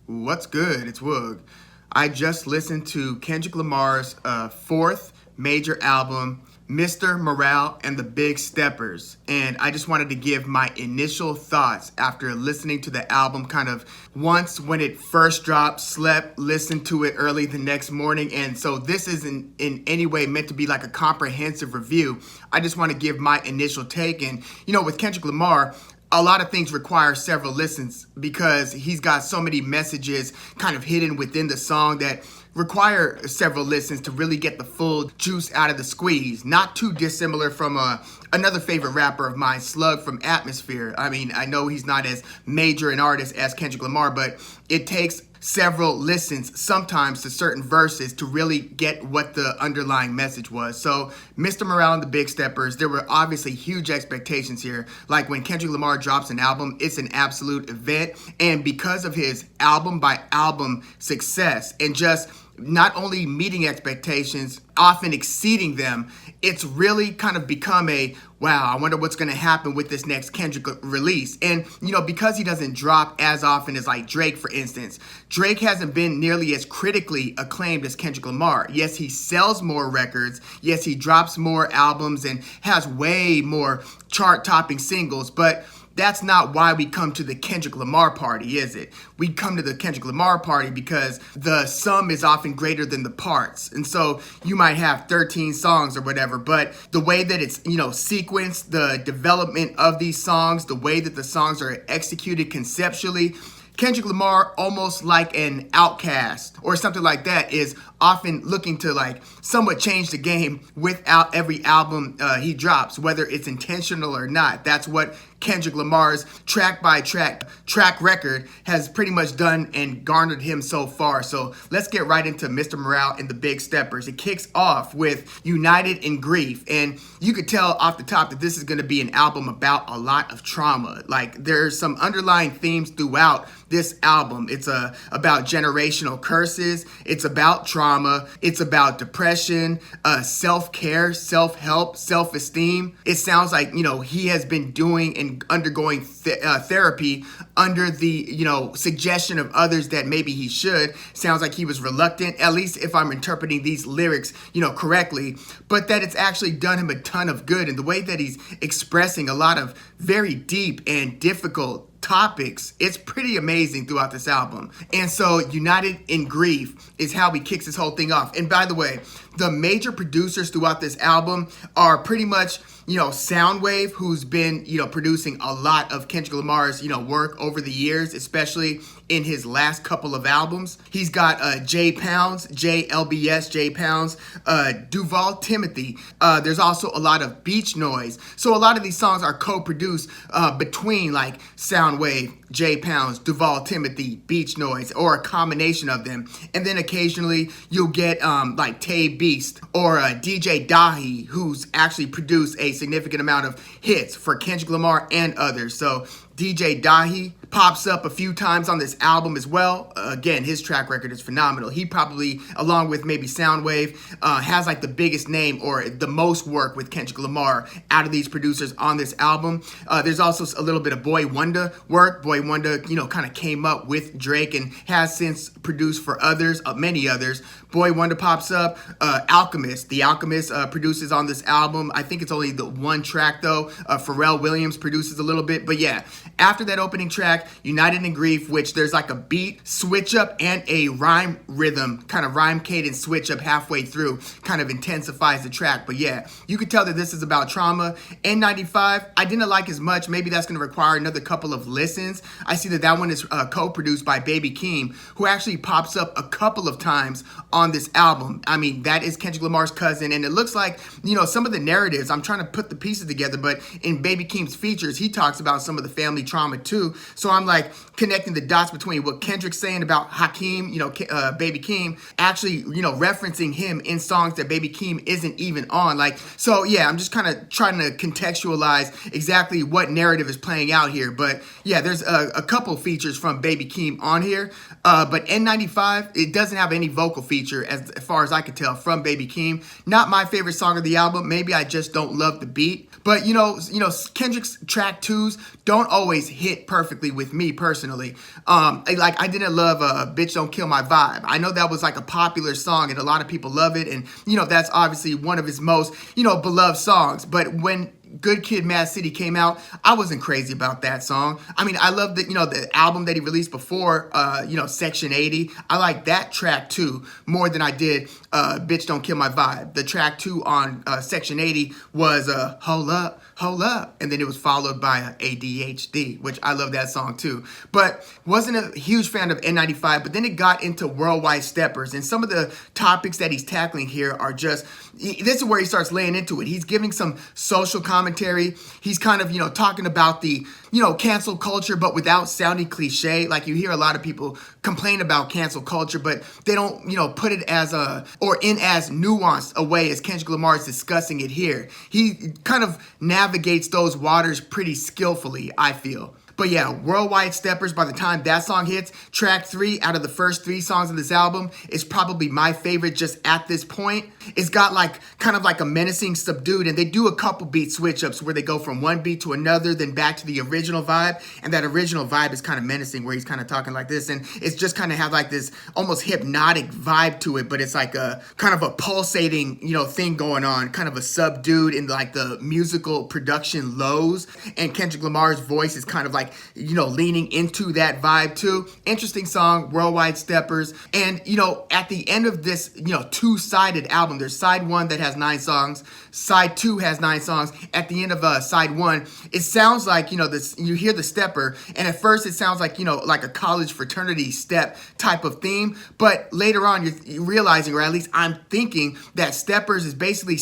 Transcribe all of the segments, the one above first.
What's good? It's Woog. I just listened to Kendrick Lamar's fourth major album, Mr. Morale and the Big Steppers. And I just wanted to give my initial thoughts after listening to the album kind of once when it first dropped, slept, listened to it early the next morning. And so this isn't in any way meant to be like a comprehensive review. I just want to give my initial take. And, with Kendrick Lamar, a lot of things require several listens because he's got so many messages kind of hidden within the song that require several listens to really get the full juice out of the squeeze. Not too dissimilar from another favorite rapper of mine, Slug from Atmosphere. I mean, I know he's not as major an artist as Kendrick Lamar, but it takes several listens sometimes to certain verses to really get what the underlying message was. So Mr. Morale and the Big Steppers, there were obviously huge expectations here. Like when Kendrick Lamar drops an album, it's an absolute event. And because of his album by album success and just not only meeting expectations, often exceeding them, it's really kind of become a, wow, I wonder what's going to happen with this next Kendrick release. And, because he doesn't drop as often as like Drake, for instance, Drake hasn't been nearly as critically acclaimed as Kendrick Lamar. Yes, he sells more records. Yes, he drops more albums and has way more chart-topping singles, but that's not why we come to the Kendrick Lamar party, is it? We come to the Kendrick Lamar party because the sum is often greater than the parts. And so you might have 13 songs or whatever, but the way that it's, sequenced, the development of these songs, the way that the songs are executed conceptually, Kendrick Lamar, almost like an outcast or something like that, is often looking to like somewhat change the game without every album he drops, whether it's intentional or not. That's what Kendrick Lamar's track by track record has pretty much done and garnered him so far. So let's get right into Mr. Morale and the Big Steppers. It kicks off with United in Grief, and you could tell off the top that this is going to be an album about a lot of trauma. Like there's some underlying themes throughout this album. It's about generational curses. It's about trauma. It's about depression, self-care, self-help, self-esteem. It sounds like, he has been doing and undergoing therapy under the, suggestion of others that maybe he should. Sounds like he was reluctant, at least if I'm interpreting these lyrics, correctly, but that it's actually done him a ton of good. And the way that he's expressing a lot of very deep and difficult topics, it's pretty amazing throughout this album. And so United in Grief is how he kicks this whole thing off. And by the way, the major producers throughout this album are pretty much, Soundwave, who's been, producing a lot of Kendrick Lamar's, work over the years, especially in his last couple of albums. He's got J Pounds, J Pounds, Duval Timothy. There's also a lot of Beach Noise. So a lot of these songs are co-produced between like Soundwave, J Pounds, Duval Timothy, Beach Noise, or a combination of them. And then occasionally you'll get like Tay Beast or DJ Dahi, who's actually produced a significant amount of hits for Kendrick Lamar and others. So DJ Dahi pops up a few times on this album as well. Again, his track record is phenomenal. He probably, along with maybe Soundwave, has like the biggest name or the most work with Kendrick Lamar out of these producers on this album. There's also a little bit of Boy Wonder work. Boy Wonder, kind of came up with Drake and has since produced for others, many others. Boy Wonder pops up. Alchemist. The Alchemist produces on this album. I think it's only the one track though. Pharrell Williams produces a little bit. But yeah, after that opening track, United in Grief, which there's like a beat switch up and a rhyme rhythm, kind of rhyme cadence switch up halfway through, kind of intensifies the track. But yeah, you could tell that this is about trauma. N95, I didn't like as much. Maybe that's going to require another couple of listens. I see that one is co-produced by Baby Keem, who actually pops up a couple of times on this album. I mean, that is Kendrick Lamar's cousin, and it looks like, some of the narratives, I'm trying to put the pieces together, but in Baby Keem's features, he talks about some of the family trauma too. So I'm like connecting the dots between what Kendrick's saying about Hakeem, Baby Keem, actually, referencing him in songs that Baby Keem isn't even on. Like, so yeah, I'm just kind of trying to contextualize exactly what narrative is playing out here. But yeah, there's a couple features from Baby Keem on here. But N95, it doesn't have any vocal feature as far as I could tell from Baby Keem. Not my favorite song of the album. Maybe I just don't love the beat. But Kendrick's track twos don't always hit perfectly with me personally. Like I didn't love "Bitch Don't Kill My Vibe." I know that was like a popular song and a lot of people love it, and that's obviously one of his most beloved songs. But when Good Kid, Mad City came out, I wasn't crazy about that song. I mean, I love the album that he released before, Section 80. I like that track too more than I did Bitch Don't Kill My Vibe. The track 2 on Section 80 was Hold Up, Hold Up, and then it was followed by ADHD, which I love that song too. But wasn't a huge fan of N95, but then it got into Worldwide Steppers, and some of the topics that he's tackling here are just, this is where he starts laying into it. He's giving some social commentary. He's kind of, talking about the, cancel culture, but without sounding cliche. Like you hear a lot of people complain about cancel culture, but they don't, put it as in as nuanced a way as Kendrick Lamar is discussing it here. He kind of navigates those waters pretty skillfully, I feel. But yeah, Worldwide Steppers, by the time that song hits, track 3 out of the first 3 songs of this album is probably my favorite just at this point. It's got kind of like a menacing subdued, and they do a couple beat switch ups where they go from one beat to another, then back to the original vibe. And that original vibe is kind of menacing where he's kind of talking like this. And it's just kind of have like this almost hypnotic vibe to it, but it's like a kind of a pulsating, thing going on, kind of a subdued in like the musical production lows. And Kendrick Lamar's voice is kind of like, leaning into that vibe too. Interesting song, Worldwide Steppers. And, at the end of this, two-sided album, there's side 1 that has 9 songs, side 2 has 9 songs. At the end of side 1, it sounds like, you hear the stepper, and at first it sounds like, like a college fraternity step type of theme. But later on, you're realizing, or at least I'm thinking, that steppers is basically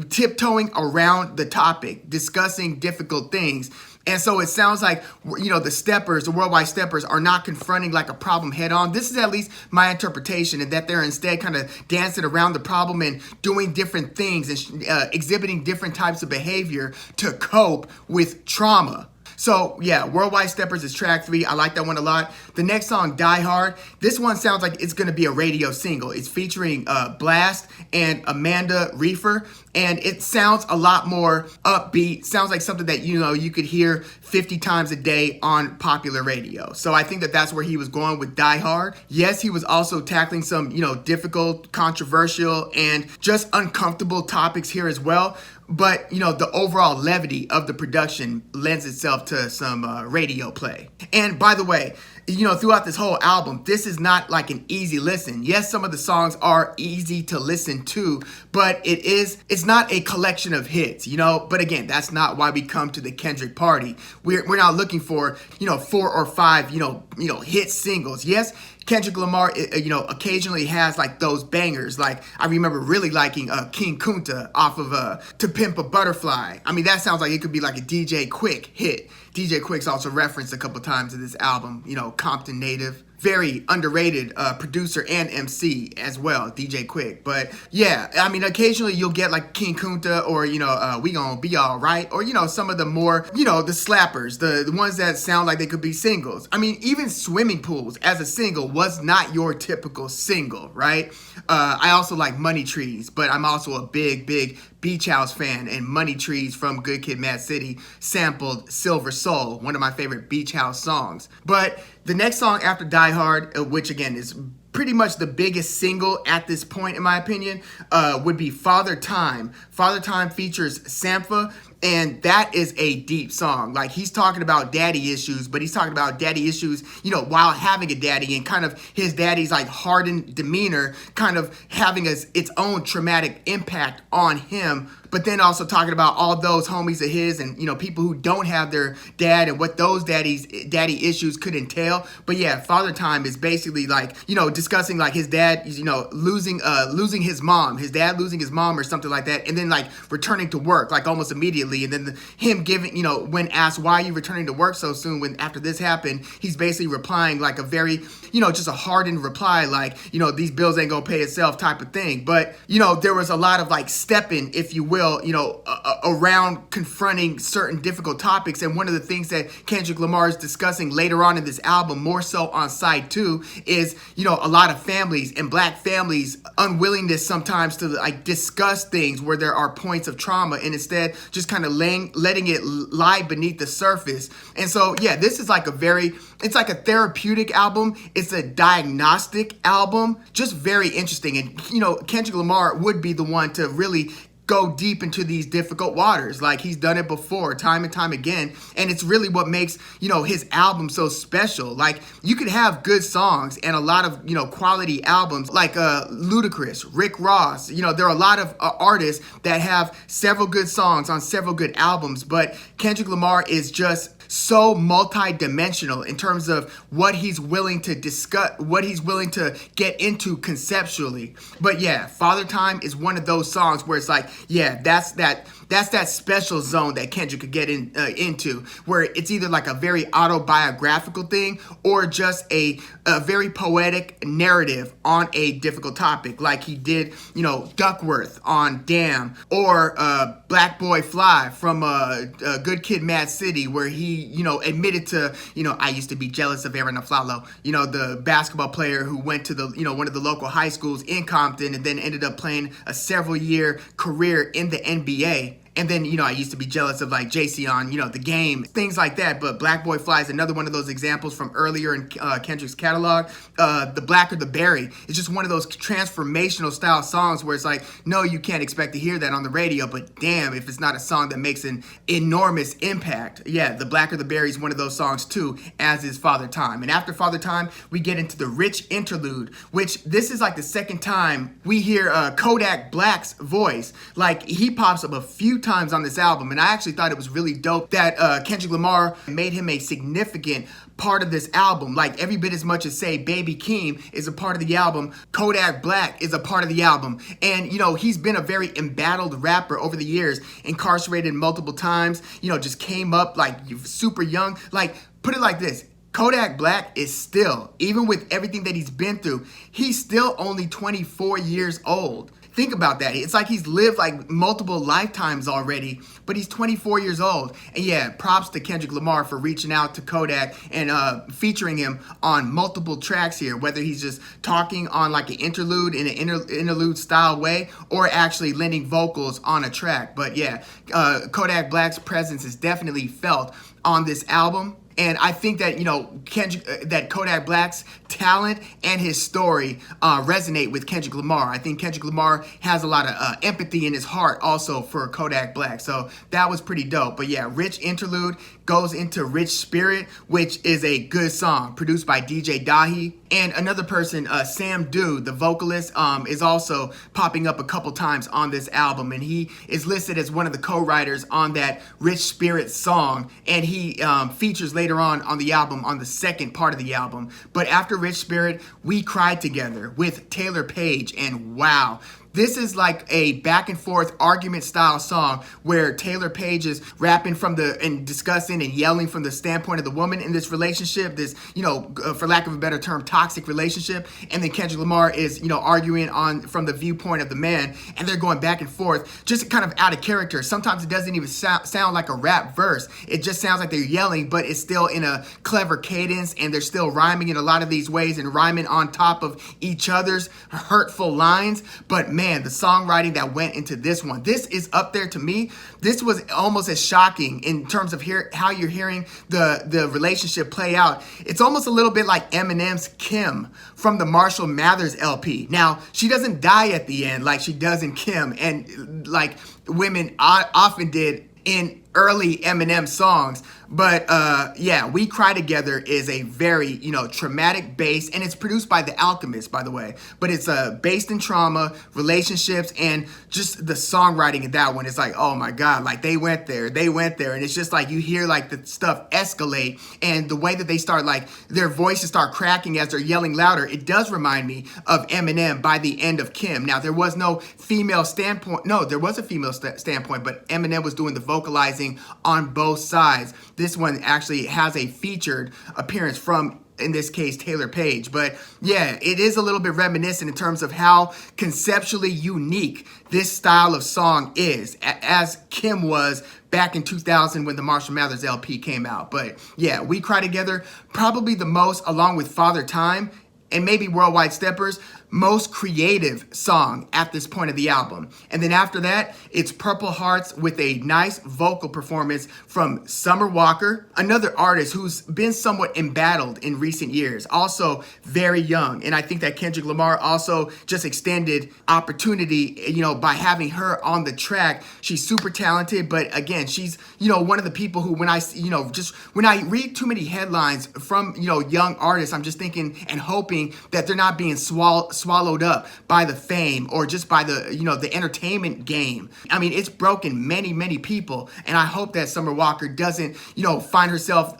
tiptoeing around the topic, discussing difficult things. And so it sounds like, the steppers, the Worldwide Steppers, are not confronting like a problem head on. This is at least my interpretation, and that they're instead kind of dancing around the problem and doing different things and exhibiting different types of behavior to cope with trauma. So yeah, Worldwide Steppers is track 3. I like that one a lot. The next song, Die Hard. This one sounds like it's going to be a radio single. It's featuring Blast and Amanda Reefer. And it sounds a lot more upbeat. Sounds like something that, you could hear 50 times a day on popular radio. So I think that that's where he was going with Die Hard. Yes, he was also tackling some, difficult, controversial, and just uncomfortable topics here as well. But, the overall levity of the production lends itself to some radio play. And by the way, throughout this whole album, this is not like an easy listen. Yes, some of the songs are easy to listen to, but it's not a collection of hits, But again, that's not why we come to the Kendrick party. We're not looking for, 4 or 5, hit singles. Yes, Kendrick Lamar, occasionally has like those bangers. Like I remember really liking King Kunta off of To Pimp a Butterfly. I mean, that sounds like it could be like a DJ Quick hit. DJ Quick's also referenced a couple times in this album, Compton native. Very underrated producer and MC as well, DJ Quick. But yeah, I mean, occasionally you'll get like King Kunta or, We Gonna Be Alright, or, some of the more, the slappers, the ones that sound like they could be singles. I mean, even Swimming Pools as a single was not your typical single, right? I also like Money Trees, but I'm also a big Beach House fan, and Money Trees from Good Kid, Mad City sampled Silver Soul, one of my favorite Beach House songs. But the next song after Die Hard, which again is pretty much the biggest single at this point in my opinion, would be Father Time. Father Time features Sampha, and that is a deep song. Like he's talking about daddy issues, but he's talking about daddy issues, while having a daddy, and kind of his daddy's like hardened demeanor kind of having its own traumatic impact on him. But then also talking about all those homies of his and, people who don't have their dad and what those daddy issues could entail. But yeah, Father Time is basically like, discussing like his dad, losing his mom, his dad losing his mom or something like that. And then like returning to work, like almost immediately. immediately. And then him giving, when asked, why are you returning to work so soon when after this happened, he's basically replying like a very, just a hardened reply, like, these bills ain't gonna pay itself type of thing. But, there was a lot of like stepping, if you will, around confronting certain difficult topics. And one of the things that Kendrick Lamar is discussing later on in this album, more so on side 2, is, a lot of families and black families unwillingness sometimes to like discuss things where there are points of trauma, and instead just kind of letting it lie beneath the surface. And so, yeah, this is like it's like a therapeutic album. It's a diagnostic album, just very interesting. And, Kendrick Lamar would be the one to really go deep into these difficult waters. Like, he's done it before, time and time again. And it's really what makes, his album so special. Like, you could have good songs and a lot of, quality albums like Ludacris, Rick Ross. There are a lot of artists that have several good songs on several good albums, but Kendrick Lamar is just so multi-dimensional in terms of what he's willing to discuss, what he's willing to get into conceptually. But yeah, Father Time is one of those songs where it's like, yeah, that's that special zone that Kendrick could get into, where it's either like a very autobiographical thing or just a very poetic narrative on a difficult topic, like he did, Duckworth on Damn, or Black Boy Fly from Good Kid, Mad City, where he, admitted to, I used to be jealous of Aaron Aflalo, the basketball player who went to the, one of the local high schools in Compton and then ended up playing a several-year career in the NBA. And then, I used to be jealous of like JC on, The Game, things like that. But Black Boy Fly is another one of those examples from earlier in Kendrick's catalog. The Blacker the Berry is just one of those transformational style songs where it's like, no, you can't expect to hear that on the radio. But damn, if it's not a song that makes an enormous impact. Yeah, The Blacker the Berry is one of those songs too, as is Father Time. And after Father Time, we get into the Rich Interlude, which this is like the second time we hear Kodak Black's voice. Like, he pops up a few times on this album, and I actually thought it was really dope that Kendrick Lamar made him a significant part of this album. Like, every bit as much as, say, Baby Keem is a part of the album, Kodak Black is a part of the album. And, he's been a very embattled rapper over the years, incarcerated multiple times, just came up like super young. Like, put it like this. Kodak Black is still, even with everything that he's been through, he's still only 24 years old. Think about that. It's like he's lived like multiple lifetimes already, but he's 24 years old. And yeah, props to Kendrick Lamar for reaching out to Kodak and featuring him on multiple tracks here, whether he's just talking on like an interlude in an interlude style way or actually lending vocals on a track. But yeah, Kodak Black's presence is definitely felt on this album. And I think that, that Kodak Black's talent and his story resonate with Kendrick Lamar. I think Kendrick Lamar has a lot of empathy in his heart also for Kodak Black. So that was pretty dope. But yeah, Rich Interlude goes into Rich Spirit, which is a good song produced by DJ Dahi. And another person, Sam Dew, the vocalist, is also popping up a couple times on this album. And he is listed as one of the co-writers on that Rich Spirit song. And he features later on the album, on the second part of the album. But after Rich Spirit, We Cried Together with Taylor Page. And wow, this is like a back and forth argument style song where Taylor Page is rapping and discussing and yelling from the standpoint of the woman in this relationship, this, for lack of a better term, toxic relationship. And then Kendrick Lamar is, arguing from the viewpoint of the man, and they're going back and forth, just kind of out of character. Sometimes it doesn't even sound like a rap verse. It just sounds like they're yelling, but it's still in a clever cadence, and they're still rhyming in a lot of these ways and rhyming on top of each other's hurtful lines. But man, the songwriting that went into this one, this is up there to me. This was almost as shocking in terms of how you're hearing the relationship play out. It's almost a little bit like Eminem's Kim from the Marshall Mathers LP. Now, she doesn't die at the end like she does in Kim, and like women often did in early Eminem songs. But yeah, We Cry Together is a very, traumatic bass, and it's produced by The Alchemist, by the way. But it's based in trauma, relationships, and just the songwriting of that one is like, oh my God, like they went there, and it's just like you hear like the stuff escalate, and the way that they start, like their voices start cracking as they're yelling louder. It does remind me of Eminem by the end of Kim. Now, there was no female standpoint. No, there was a female standpoint, but Eminem was doing the vocalizing on both sides. This one actually has a featured appearance from, in this case, Taylor Page. But yeah, it is a little bit reminiscent in terms of how conceptually unique this style of song is, as Kim was back in 2000 when the Marshall Mathers LP came out. But yeah, We Cry Together, probably the most, along with Father Time and maybe Worldwide Steppers, most creative song at this point of the album. And then after that, it's Purple Hearts with a nice vocal performance from Summer Walker, another artist who's been somewhat embattled in recent years, also very young. And I think that Kendrick Lamar also just extended opportunity, by having her on the track. She's super talented, but again, she's, one of the people who, when I read too many headlines from, young artists, I'm just thinking and hoping that they're not being swallowed up by the fame or just by the, the entertainment game. I mean, it's broken many people, and I hope that Summer Walker doesn't, find herself,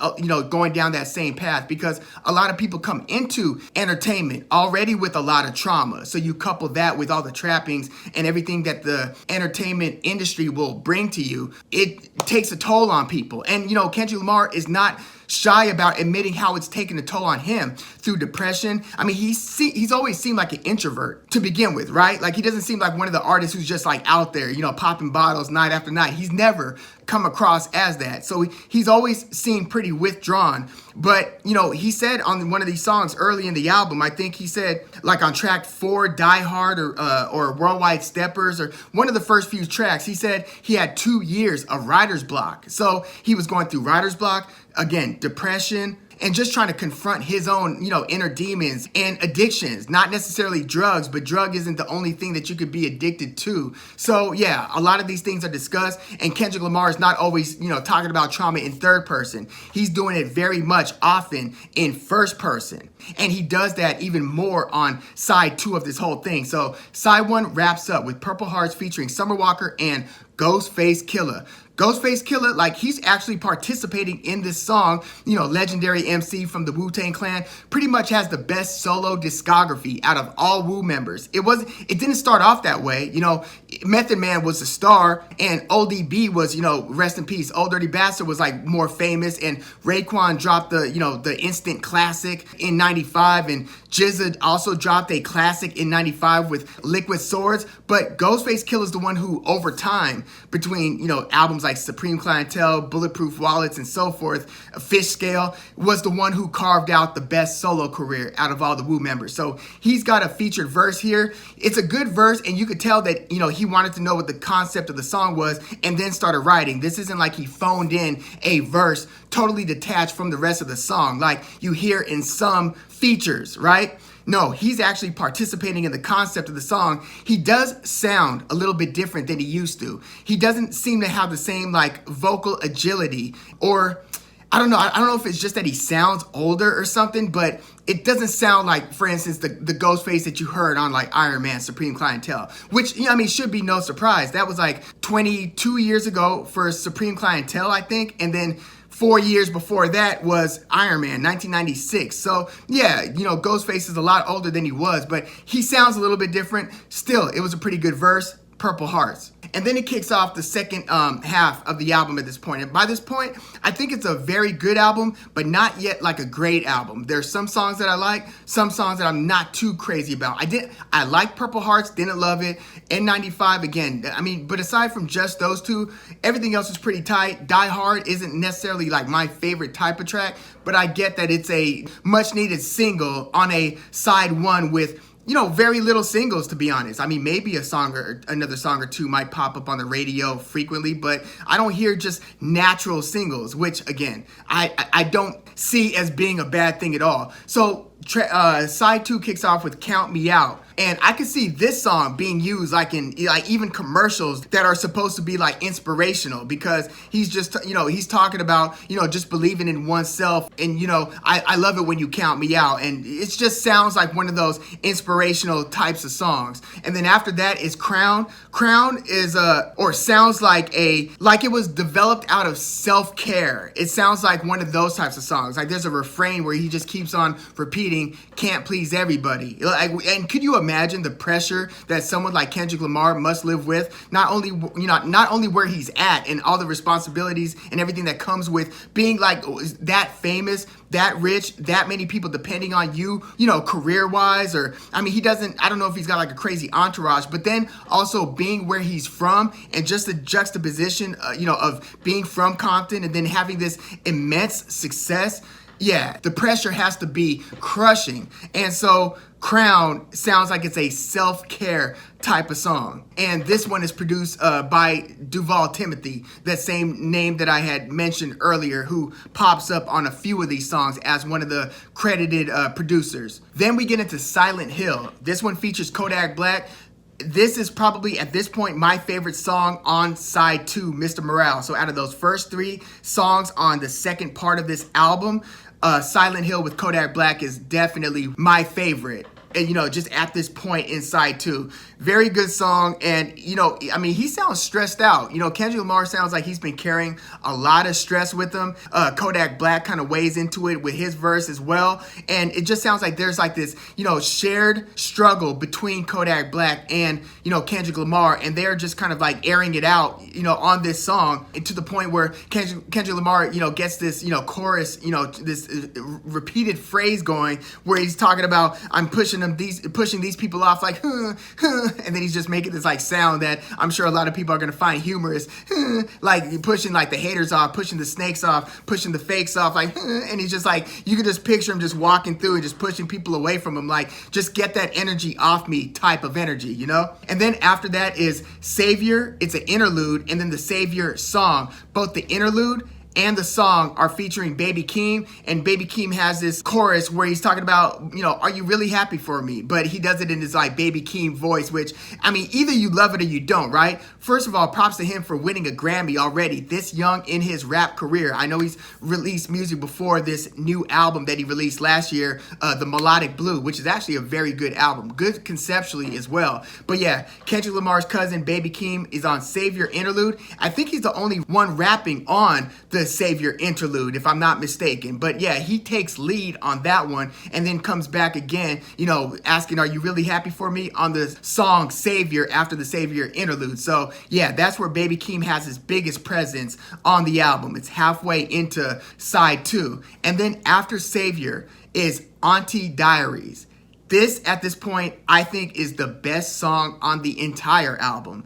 going down that same path, because a lot of people come into entertainment already with a lot of trauma. So you couple that with all the trappings and everything that the entertainment industry will bring to you, it takes a toll on people. And, Kendrick Lamar is not shy about admitting how it's taken a toll on him through depression. I mean, he's always seemed like an introvert to begin with, right? Like, he doesn't seem like one of the artists who's just like out there, popping bottles night after night. He's never come across as that. So he's always seemed pretty withdrawn. But, he said on one of these songs early in the album, I think he said, like on track 4, Die Hard or Worldwide Steppers, or one of the first few tracks, he said he had 2 years of writer's block. So he was going through writer's block, again, depression, and just trying to confront his own, inner demons and addictions. Not necessarily drugs, but drug isn't the only thing that you could be addicted to. So yeah, a lot of these things are discussed, and Kendrick Lamar is not always, talking about trauma in third person. He's doing it very much often in first person. And he does that even more on side 2 of this whole thing. So side 1 wraps up with Purple Hearts featuring Summer Walker and Ghostface Killah. Ghostface Killah, like, he's actually participating in this song. Legendary MC from the Wu-Tang Clan, pretty much has the best solo discography out of all Wu members. It didn't start off that way. Method Man was the star, and ODB was, rest in peace, Old Dirty Bastard was like more famous, and Raekwon dropped the instant classic in 95, and GZA also dropped a classic in 95 with Liquid Swords. But Ghostface Killah is the one who, over time, between, albums like Supreme Clientele, Bulletproof Wallets, and so forth, Fish Scale, was the one who carved out the best solo career out of all the Wu members. So he's got a featured verse here. It's a good verse, and you could tell that, he wanted to know what the concept of the song was and then started writing. This isn't like he phoned in a verse totally detached from the rest of the song like you hear in some features, right? No, he's actually participating in the concept of the song. He does sound a little bit different than he used to. He doesn't seem to have the same like vocal agility, or I don't know if it's just that he sounds older or something, but it doesn't sound like, for instance, the Ghostface that you heard on like Iron Man, Supreme Clientele, which, should be no surprise. That was like 22 years ago for Supreme Clientele, I think. And then 4 years before that was Iron Man, 1996. So yeah, Ghostface is a lot older than he was, but he sounds a little bit different. Still, it was a pretty good verse. Purple Hearts. And then it kicks off the second half of the album at this point. And by this point, I think it's a very good album, but not yet like a great album. There's some songs that I like, some songs that I'm not too crazy about. I like Purple Hearts, didn't love it. N95, again, but aside from just those two, everything else is pretty tight. Die Hard isn't necessarily like my favorite type of track, but I get that it's a much needed single on a side 1 with very little singles, to be honest. Maybe a song or another song or two might pop up on the radio frequently, but I don't hear just natural singles, which, again, I don't see as being a bad thing at all. So side 2 kicks off with Count Me Out. And I could see this song being used like in like even commercials that are supposed to be like inspirational, because he's just, he's talking about, just believing in oneself. And, I love it when you count me out. And it just sounds like one of those inspirational types of songs. And then after that is Crown. Crown is or sounds like it was developed out of self-care. It sounds like one of those types of songs. Like there's a refrain where he just keeps on repeating, can't please everybody. And could you imagine the pressure that someone like Kendrick Lamar must live with? Not only where he's at and all the responsibilities and everything that comes with being like that famous, that rich, that many people depending on you, career-wise, or, I don't know if he's got like a crazy entourage, but then also being where he's from and just the juxtaposition, of being from Compton and then having this immense success. Yeah, the pressure has to be crushing. And so Crown sounds like it's a self-care type of song. And this one is produced by Duval Timothy, that same name that I had mentioned earlier, who pops up on a few of these songs as one of the credited producers. Then we get into Silent Hill. This one features Kodak Black. This is probably, at this point, my favorite song on side 2, Mr. Morale. So out of those first 3 songs on the second part of this album, Silent Hill with Kodak Black is definitely my favorite. And, just at this point in side 2. Very good song. And, he sounds stressed out. Kendrick Lamar sounds like he's been carrying a lot of stress with him. Kodak Black kind of weighs into it with his verse as well. And it just sounds like there's like this, shared struggle between Kodak Black and, Kendrick Lamar. And they're just kind of like airing it out, on this song, and to the point where Kendrick Lamar, gets this, chorus, this repeated phrase going where he's talking about, I'm pushing these people off like, and then he's just making this like sound that I'm sure a lot of people are going to find humorous, like pushing like the haters off, pushing the snakes off, pushing the fakes off, like, and he's just like, you can just picture him just walking through and just pushing people away from him, like, just get that energy off me type of energy, And then after that is Savior. It's an interlude, and then the Savior song. Both the interlude and the song are featuring Baby Keem, and Baby Keem has this chorus where he's talking about, are you really happy for me? But he does it in his like Baby Keem voice, which, either you love it or you don't, right? First of all, props to him for winning a Grammy already this young in his rap career. I know he's released music before this new album that he released last year, The Melodic Blue, which is actually a very good album, good conceptually as well. But yeah, Kendrick Lamar's cousin Baby Keem is on Savior Interlude. I think he's the only one rapping on the Savior Interlude, if I'm not mistaken. But yeah, he takes lead on that one and then comes back again, asking, are you really happy for me, on the song Savior after the Savior Interlude. So yeah, that's where Baby Keem has his biggest presence on the album. It's halfway into side 2. And then after Savior is Auntie Diaries. This, at this point, I think is the best song on the entire album.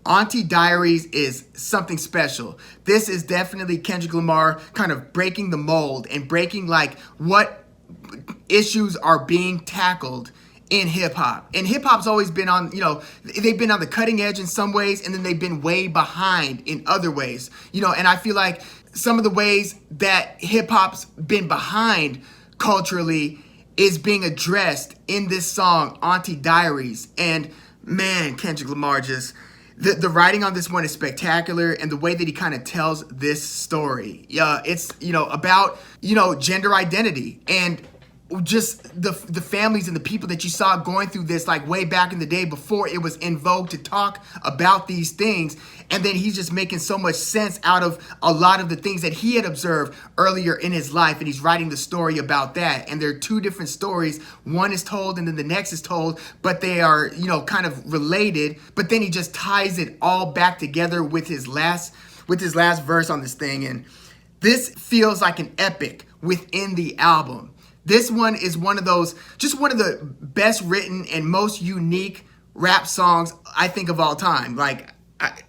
Auntie Diaries is something special. This is definitely Kendrick Lamar kind of breaking the mold and breaking like what issues are being tackled in hip hop. And hip hop's always been on, they've been on the cutting edge in some ways, and then they've been way behind in other ways. And I feel like some of the ways that hip hop's been behind culturally is being addressed in this song, Auntie Diaries. And man, Kendrick Lamar just... The writing on this one is spectacular, and the way that he kind of tells this story. It's, about, gender identity and just the families and the people that you saw going through this like way back in the day before it was in vogue to talk about these things. And then he's just making so much sense out of a lot of the things that he had observed earlier in his life, and he's writing the story about that. And there are 2 different stories. One is told and then the next is told, but they are, kind of related. But then he just ties it all back together with his last verse on this thing. And this feels like an epic within the album. This one is one of the best written and most unique rap songs I think of all time. Like,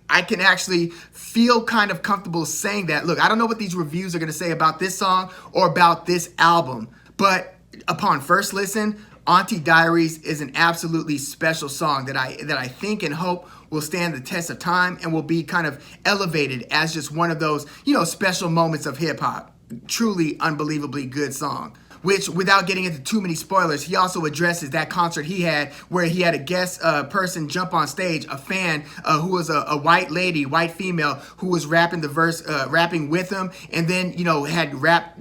I can actually feel kind of comfortable saying that. Look, I don't know what these reviews are going to say about this song or about this album, but upon first listen, Auntie Diaries is an absolutely special song that I think and hope will stand the test of time and will be kind of elevated as just one of those, special moments of hip hop. Truly unbelievably good song. which, without getting into too many spoilers, he also addresses that concert he had where he had a guest person jump on stage, a fan who was a white lady, white female, who was rapping the verse, rapping with him, and then, had rapped,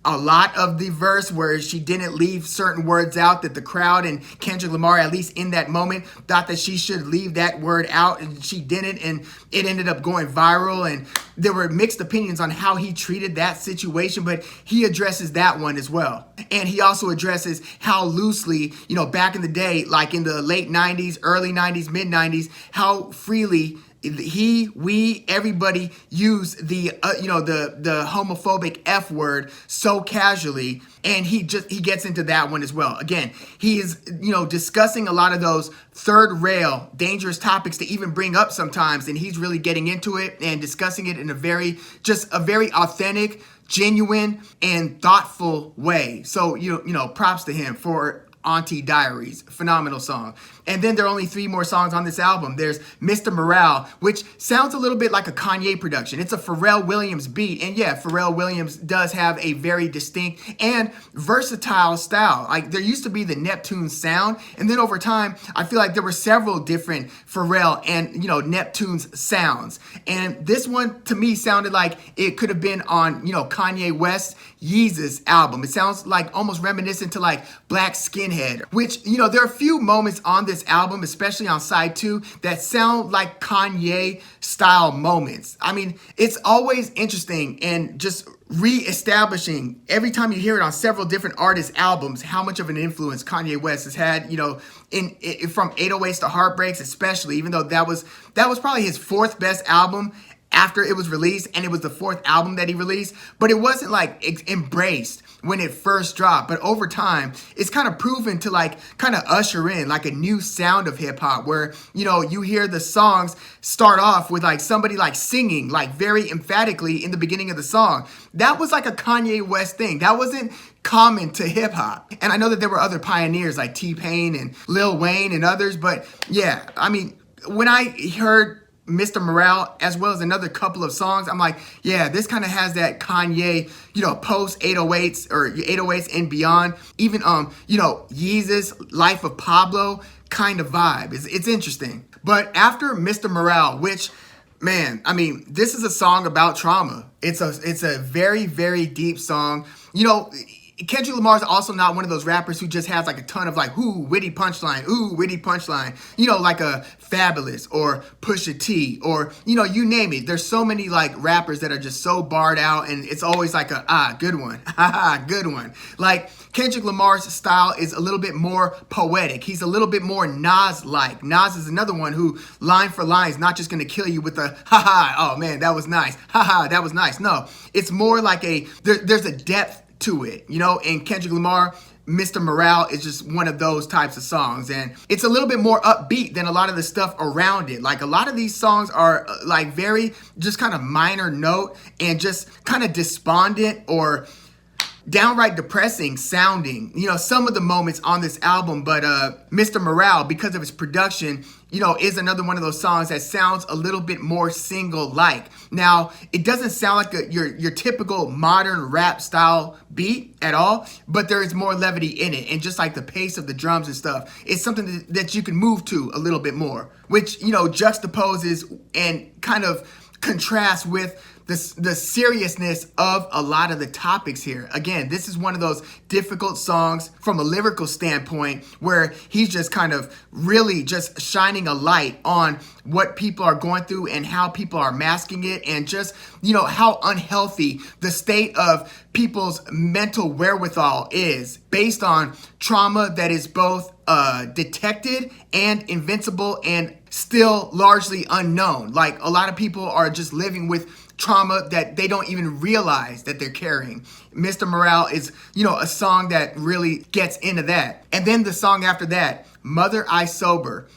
a lot of the verse where she didn't leave certain words out that the crowd and Kendrick Lamar, at least in that moment, thought that she should leave that word out, and she didn't, and it ended up going viral. And there were mixed opinions on how he treated that situation, but he addresses that one as well. And he also addresses how loosely, back in the day, like in the late 90s, early 90s, mid 90s, how freely everybody use the homophobic F word so casually, and he gets into that one as well. Again, he is, discussing a lot of those third rail dangerous topics to even bring up sometimes, and he's really getting into it and discussing it in a very authentic, genuine, and thoughtful way. So, props to him for Auntie Diaries, phenomenal song. And then there are only 3 more songs on this album. There's Mr. Morale, which sounds a little bit like a Kanye production. It's a Pharrell Williams beat. And yeah, Pharrell Williams does have a very distinct and versatile style. Like, there used to be the Neptune sound, and then over time, I feel like there were several different Pharrell and, Neptune's sounds. And this one, to me, sounded like it could have been on, Kanye West's Yeezus album. It sounds like almost reminiscent to like Black Skinhead, which, there are a few moments on this album, especially on side 2, that sound like Kanye style moments. I mean, it's always interesting and just re-establishing every time you hear it on several different artists' albums how much of an influence Kanye West has had, in from 808s to Heartbreaks, especially, even though that was probably his 4th best album after it was released, and it was the 4th album that he released, but it wasn't like embraced when it first dropped. But over time, it's kind of proven to like kind of usher in like a new sound of hip hop where, you hear the songs start off with like somebody like singing like very emphatically in the beginning of the song. That was like a Kanye West thing. That wasn't common to hip hop. And I know that there were other pioneers like T-Pain and Lil Wayne and others, but yeah, I mean, when I heard Mr. Morale, as well as another couple of songs, I'm like, yeah, this kind of has that Kanye, post 808s or 808s and beyond, even, Yeezus, Life of Pablo kind of vibe. It's interesting. But after Mr. Morale, which, man, I mean, this is a song about trauma. It's a very, very deep song. Kendrick Lamar is also not one of those rappers who just has like a ton of like, witty punchline, like a Fabulous or Pusha T or, you name it. There's so many like rappers that are just so barred out, and it's always like good one, good one. Like, Kendrick Lamar's style is a little bit more poetic. He's a little bit more Nas-like. Nas is another one who, line for line, is not just going to kill you with a, oh man, that was nice, that was nice. No, it's more like there's a depth to it, and Kendrick Lamar, Mr. Morale is just one of those types of songs, and it's a little bit more upbeat than a lot of the stuff around it. Like, a lot of these songs are like very just kind of minor note and just kind of despondent or downright depressing sounding, some of the moments on this album. But Mr. Morale, because of its production, is another one of those songs that sounds a little bit more single-like. Now, it doesn't sound like your typical modern rap style beat at all, but there is more levity in it. And just like the pace of the drums and stuff, it's something that you can move to a little bit more, which, juxtaposes and kind of contrasts with the seriousness of a lot of the topics here. Again, this is one of those difficult songs from a lyrical standpoint where he's just kind of really just shining a light on what people are going through and how people are masking it, and just, how unhealthy the state of people's mental wherewithal is based on trauma that is both detected and invincible and still largely unknown. Like, a lot of people are just living with trauma that they don't even realize that they're carrying. Mr. Morale is, a song that really gets into that. And then the song after that, Mother I Sober.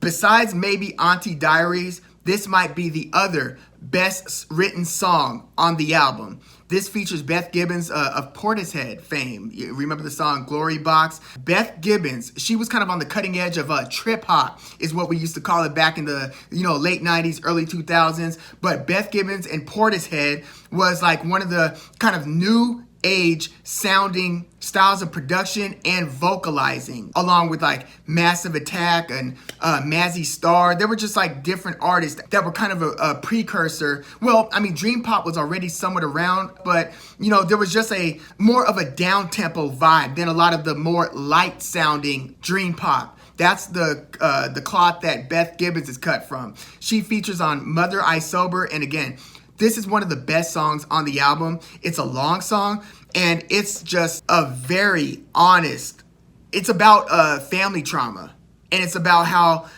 Besides maybe Auntie Diaries, this might be the other best written song on the album. This features Beth Gibbons of Portishead fame. You remember the song Glory Box? Beth Gibbons, she was kind of on the cutting edge of trip hop, is what we used to call it back in the late 90s, early 2000s. But Beth Gibbons and Portishead was like one of the kind of new age sounding styles of production and vocalizing, along with like Massive Attack and Mazzy Star. There were just like different artists that were kind of a precursor. Well, I mean, Dream Pop was already somewhat around, but you know, there was just a more of a down-tempo vibe than a lot of the more light sounding Dream Pop. That's the cloth that Beth Gibbons is cut from. She features on Mother I Sober, and again, this is one of the best songs on the album. It's a long song, and it's just a very honest, it's about family trauma, and it's about how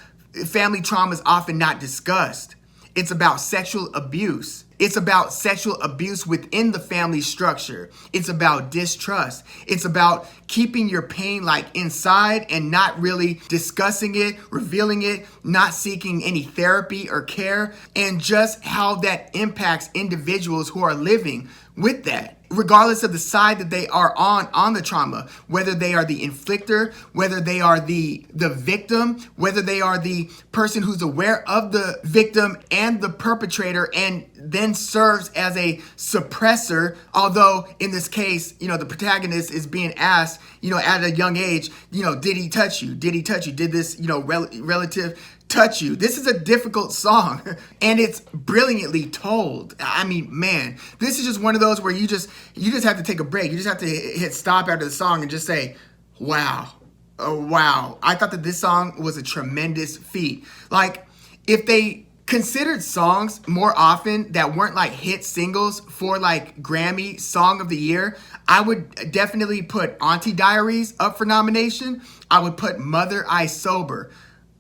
family trauma is often not discussed. It's about sexual abuse. It's about sexual abuse within the family structure. It's about distrust. It's about keeping your pain like inside and not really discussing it, revealing it, not seeking any therapy or care, and just how that impacts individuals who are living with that, regardless of the side that they are on the trauma, whether they are the inflictor, whether they are the victim, whether they are the person who's aware of the victim and the perpetrator and then serves as a suppressor. Although in this case, you know, the protagonist is being asked, you know, at a young age, you know, did he touch you? Did he touch you? Did this, you know, relative touch you? This is a difficult song and it's brilliantly told. I mean, man, this is just one of those where you just have to take a break. You just have to hit stop after the song and just say, wow. Oh, wow. I thought that this song was a tremendous feat. Like, if they considered songs more often that weren't like hit singles for like Grammy Song of the Year, I would definitely put Auntie Diaries up for nomination. I would put Mother I Sober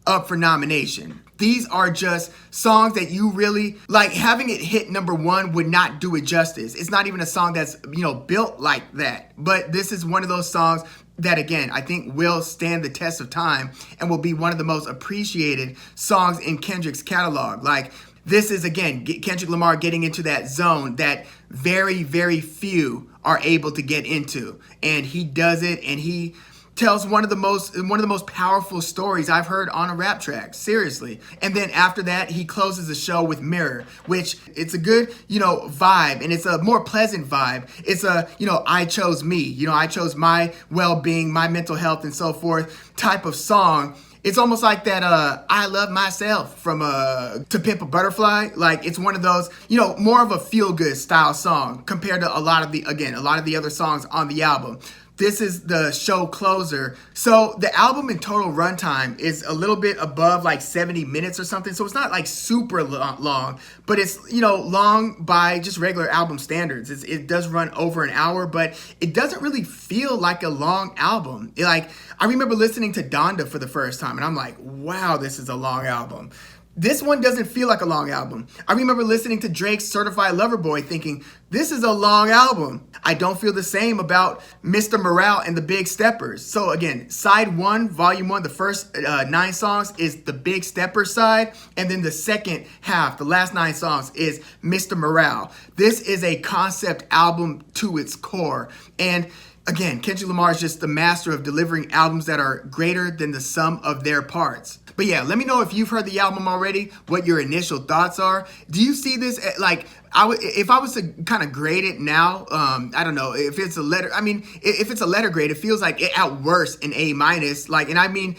up for nomination. These are just songs that you really like. Having it hit number one would not do it justice. It's not even a song that's, you know, built like that. But this is one of those songs that, again, I think will stand the test of time and will be one of the most appreciated songs in Kendrick's catalog. Like, this is, again, Kendrick Lamar getting into that zone that very, very few are able to get into. And he does it, and he tells one of the most powerful stories I've heard on a rap track, seriously. And then after that, he closes the show with Mirror, which it's a good, you know, vibe, and it's a more pleasant vibe. It's a, you know, I chose me, you know, I chose my well-being, my mental health, and so forth type of song. It's almost like that I Love Myself from To Pimp a Butterfly. Like, it's one of those, you know, more of a feel-good style song compared to a lot of the other songs on the album. This is the show closer. So the album in total runtime is a little bit above like 70 minutes or something. So it's not like super long, but it's, you know, long by just regular album standards. It does run over an hour, but it doesn't really feel like a long album. I remember listening to Donda for the first time and I'm like, wow, this is a long album. This one doesn't feel like a long album. I remember listening to Drake's Certified Lover Boy thinking, this is a long album. I don't feel the same about Mr. Morale and the Big Steppers. So again, side one, volume one, the first 9 songs is the Big Stepper side. And then the second half, the last 9 songs is Mr. Morale. This is a concept album to its core. And again, Kendrick Lamar is just the master of delivering albums that are greater than the sum of their parts. But yeah, let me know if you've heard the album already, what your initial thoughts are. Do you see this like, if I was to kind of grade it now, I don't know if it's a letter. I mean, if it's a letter grade, it feels like it at worst an A-. Like, and I mean,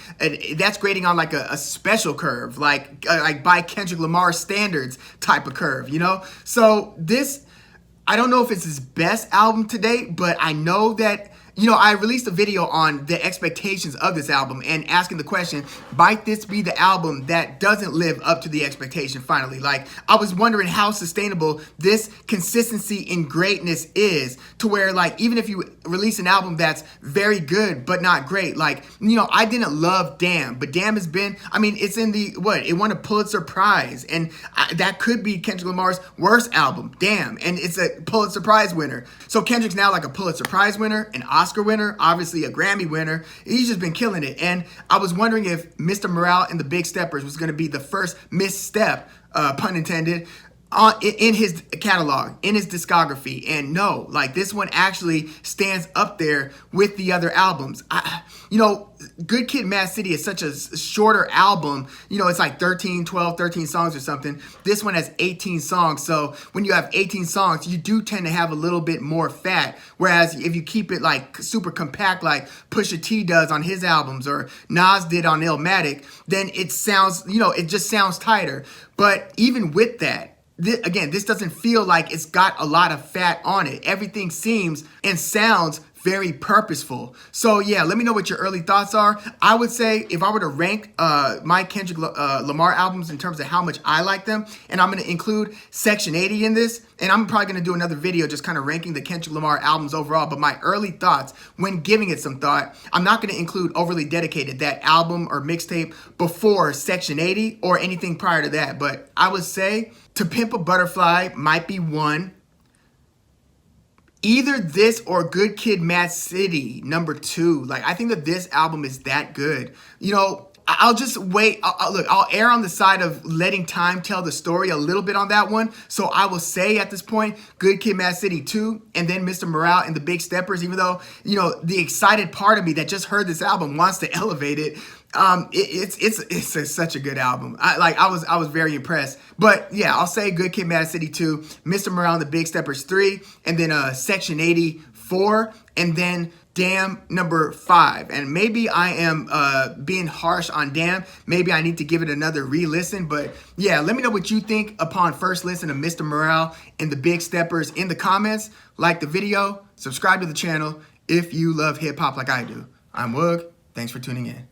that's grading on like a special curve, like by Kendrick Lamar standards type of curve, you know? So this, I don't know if it's his best album to date, but I know that, you know, I released a video on the expectations of this album and asking the question, might this be the album that doesn't live up to the expectation finally? Like, I was wondering how sustainable this consistency in greatness is to where, like, even if you release an album that's very good but not great, like, you know, I didn't love Damn, but Damn has been, I mean, it's in the, it won a Pulitzer Prize, and that could be Kendrick Lamar's worst album, Damn, and it's a Pulitzer Prize winner. So Kendrick's now like a Pulitzer Prize winner, an Oscar winner, obviously a Grammy winner. He's just been killing it. And I was wondering if Mr. Morale and the Big Steppers was going to be the first misstep, pun intended, in his catalog, in his discography. And no, like this one actually stands up there with the other albums. Good Kid Maad City is such a shorter album. It's like 13 songs or something. This one has 18 songs. So when you have 18 songs, you do tend to have a little bit more fat. Whereas if you keep it like super compact, like Pusha T does on his albums or Nas did on Illmatic, then it sounds, it just sounds tighter. But even with that, this doesn't feel like it's got a lot of fat on it. Everything seems and sounds very purposeful. So yeah, let me know what your early thoughts are. I would say if I were to rank my Kendrick Lamar albums in terms of how much I like them, and I'm going to include Section 80 in this, and I'm probably going to do another video just kind of ranking the Kendrick Lamar albums overall, but my early thoughts when giving it some thought, I'm not going to include Overly Dedicated, that album or mixtape before Section 80 or anything prior to that, but I would say To Pimp a Butterfly might be one. Either this or Good Kid Maad City, number 2. Like, I think that this album is that good. I'll just wait. I'll err on the side of letting time tell the story a little bit on that one. So I will say at this point, Good Kid Maad City 2, and then Mr. Morale and the Big Steppers, even though, the excited part of me that just heard this album wants to elevate it. It's such a good album. I was very impressed. But yeah, I'll say Good Kid Maad City 2, Mr. Morale and the Big Steppers 3, and then Section 80 4, and then Damn number 5. And maybe I am being harsh on Damn. Maybe I need to give it another re-listen. But yeah, let me know what you think upon first listen to Mr. Morale and the Big Steppers in the comments. Like the video, subscribe to the channel if you love hip hop like I do. I'm Woog. Thanks for tuning in.